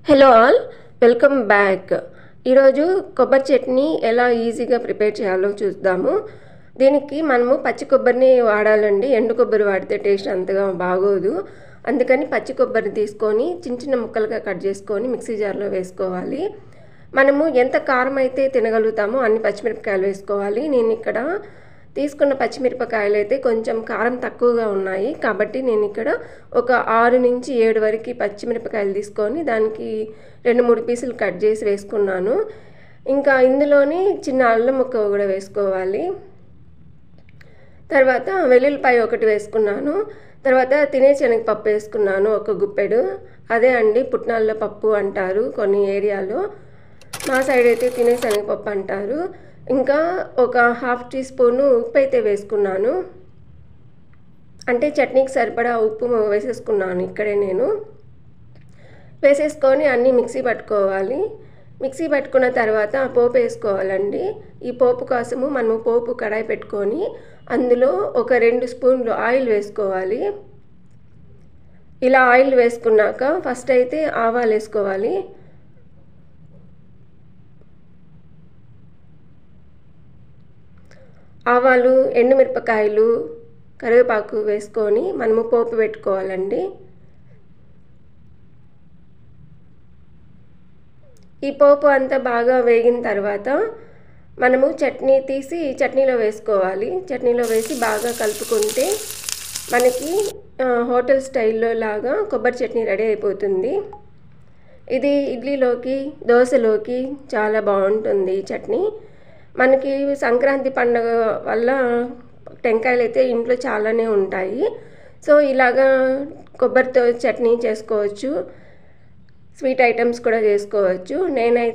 Hello all, welcome back. ఈరోజు కొబ్బరి చట్నీ ఎలా ఈజీగా ప్రిపేర్ చేయాలో చూద్దాము. దీనికి మనము పచ్చి కొబ్బరిని వాడాలండి. ఎండు కొబ్బరి వాడితే టేస్ట్ అంతగా బాగోదు. అందుకని పచ్చి కొబ్బరి తీసుకొని చిన్న చిన్న ముక్కలుగా కట్ చేసుకొని మిక్సీ జార్లో వేసుకోవాలి. మనము ఎంత కారం అయితే తినగలుగుతామో అన్ని పచ్చిమిరపకాయలు వేసుకోవాలి. నేను ఇక్కడ తీసుకున్న పచ్చిమిరపకాయలు అయితే కొంచెం కారం తక్కువగా ఉన్నాయి కాబట్టి నేను ఇక్కడ ఒక 6 నుంచి 7 వరకు పచ్చిమిరపకాయలు తీసుకొని దానికి 2-3 పీసులు కట్ చేసి వేసుకున్నాను. ఇంకా ఇందులోని చిన్న అల్లం ముక్క కూడా వేసుకోవాలి. తర్వాత వెల్లుల్లిపాయ ఒకటి వేసుకున్నాను. తర్వాత తినే శనగపప్పు వేసుకున్నాను, ఒక గుప్పెడు. అదే అండి పుట్నాల పప్పు అంటారు కొన్ని ఏరియాలో, మా సైడ్ అయితే తినే శనగపప్పు అంటారు. ఇంకా ఒక 1/2 టీ స్పూను ఉప్పు అయితే వేసుకున్నాను. అంటే చట్నీకి సరిపడా ఉప్పు వేసేసుకున్నాను ఇక్కడే నేను. వేసేసుకొని అన్నీ మిక్సీ పట్టుకోవాలి. మిక్సీ పట్టుకున్న తర్వాత పోపు వేసుకోవాలండి. ఈ పోపు కోసము మనము పోపు కడాయి పెట్టుకొని అందులో ఒక 2 స్పూన్లు ఆయిల్ వేసుకోవాలి. ఇలా ఆయిల్ వేసుకున్నాక ఫస్ట్ అయితే ఆవాలు వేసుకోవాలి. ఆవాలు, ఎండుమిరపకాయలు, కరివేపాకు వేసుకొని మనము పోపు పెట్టుకోవాలండి. ఈ పోపు అంతా బాగా వేగిన తర్వాత మనము చట్నీ తీసి చట్నీలో వేసుకోవాలి. చట్నీలో వేసి బాగా కలుపుకుంటే మనకి హోటల్ స్టైల్లో లాగా కొబ్బరి చట్నీ రెడీ అయిపోతుంది. ఇది ఇడ్లీలోకి, దోశలోకి చాలా బాగుంటుంది ఈ చట్నీ. మనకి సంక్రాంతి పండుగ వల్ల టెంకాయలు అయితే ఇంట్లో చాలానే ఉంటాయి. సో ఇలాగా కొబ్బరితో చట్నీ చేసుకోవచ్చు, స్వీట్ ఐటమ్స్ కూడా చేసుకోవచ్చు. నేనైతే